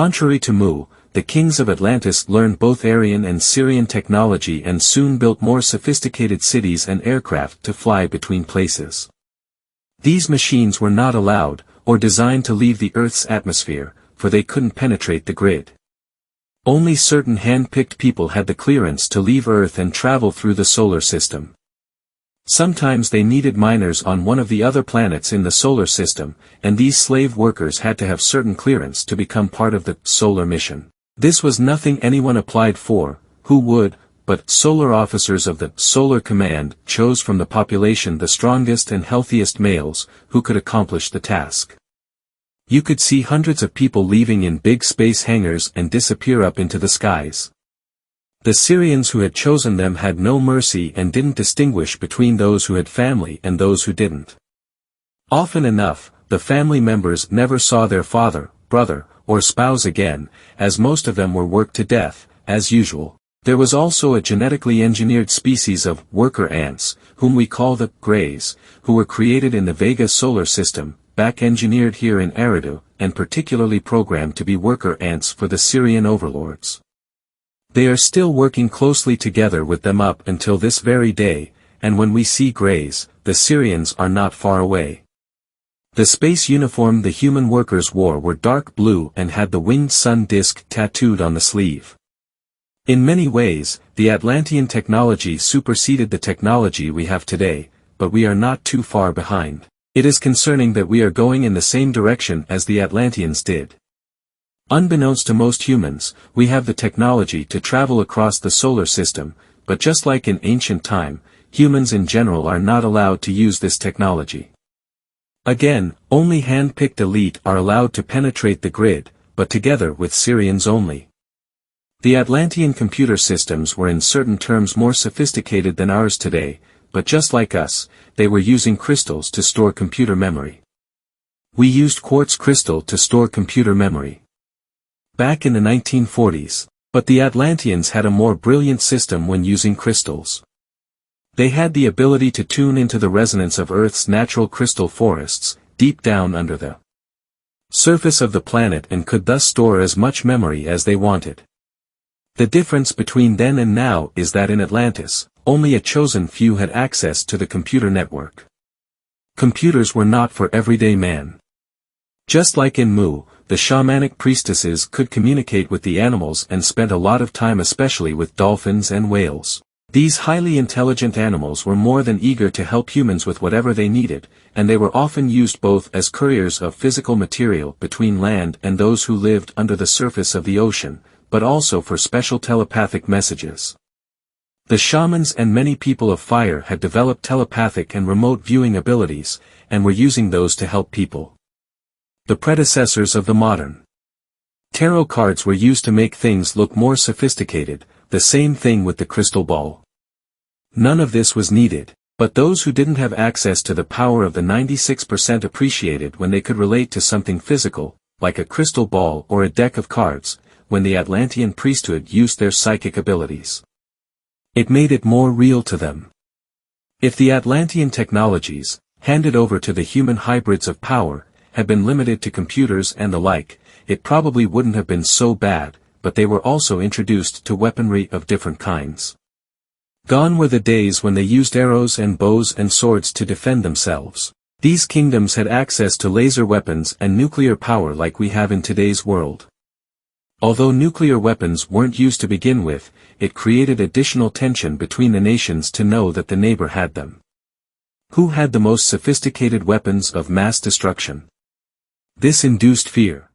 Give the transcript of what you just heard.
Contrary to Mu, the kings of Atlantis learned both Aryan and Syrian technology and soon built more sophisticated cities and aircraft to fly between places. These machines were not allowed, or designed to leave the Earth's atmosphere, for they couldn't penetrate the grid. Only certain hand-picked people had the clearance to leave Earth and travel through the solar system. Sometimes they needed miners on one of the other planets in the solar system, and these slave workers had to have certain clearance to become part of the solar mission. This was nothing anyone applied for, who would, but solar officers of the Solar Command chose from the population the strongest and healthiest males, who could accomplish the task. You could see hundreds of people leaving in big space hangars and disappear up into the skies. The Syrians who had chosen them had no mercy and didn't distinguish between those who had family and those who didn't. Often enough, the family members never saw their father, brother, or spouse again, as most of them were worked to death, as usual. There was also a genetically engineered species of worker ants, whom we call the Greys, who were created in the Vega solar system, back-engineered here in Eridu, and particularly programmed to be worker ants for the Syrian overlords. They are still working closely together with them up until this very day, and when we see Greys, the Syrians are not far away. The space uniform the human workers wore were dark blue and had the winged sun disk tattooed on the sleeve. In many ways, the Atlantean technology superseded the technology we have today, but we are not too far behind. It is concerning that we are going in the same direction as the Atlanteans did. Unbeknownst to most humans, we have the technology to travel across the solar system, but just like in ancient time, humans in general are not allowed to use this technology. Again, only hand-picked elite are allowed to penetrate the grid, but together with Syrians only. The Atlantean computer systems were in certain terms more sophisticated than ours today, but just like us, they were using crystals to store computer memory. We used quartz crystal to store computer memory back in the 1940s, but the Atlanteans had a more brilliant system when using crystals. They had the ability to tune into the resonance of Earth's natural crystal forests, deep down under the surface of the planet, and could thus store as much memory as they wanted. The difference between then and now is that in Atlantis, only a chosen few had access to the computer network. Computers were not for everyday man. Just like in Mu, the shamanic priestesses could communicate with the animals and spent a lot of time especially with dolphins and whales. These highly intelligent animals were more than eager to help humans with whatever they needed, and they were often used both as couriers of physical material between land and those who lived under the surface of the ocean, but also for special telepathic messages. The shamans and many people of fire had developed telepathic and remote viewing abilities, and were using those to help people. The predecessors of the modern tarot cards were used to make things look more sophisticated, the same thing with the crystal ball. None of this was needed, but those who didn't have access to the power of the 96% appreciated when they could relate to something physical, like a crystal ball or a deck of cards, when the Atlantean priesthood used their psychic abilities. It made it more real to them. If the Atlantean technologies, handed over to the human hybrids of power, had been limited to computers and the like, it probably wouldn't have been so bad, but they were also introduced to weaponry of different kinds. Gone were the days when they used arrows and bows and swords to defend themselves. These kingdoms had access to laser weapons and nuclear power like we have in today's world. Although nuclear weapons weren't used to begin with, it created additional tension between the nations to know that the neighbor had them. Who had the most sophisticated weapons of mass destruction? This induced fear.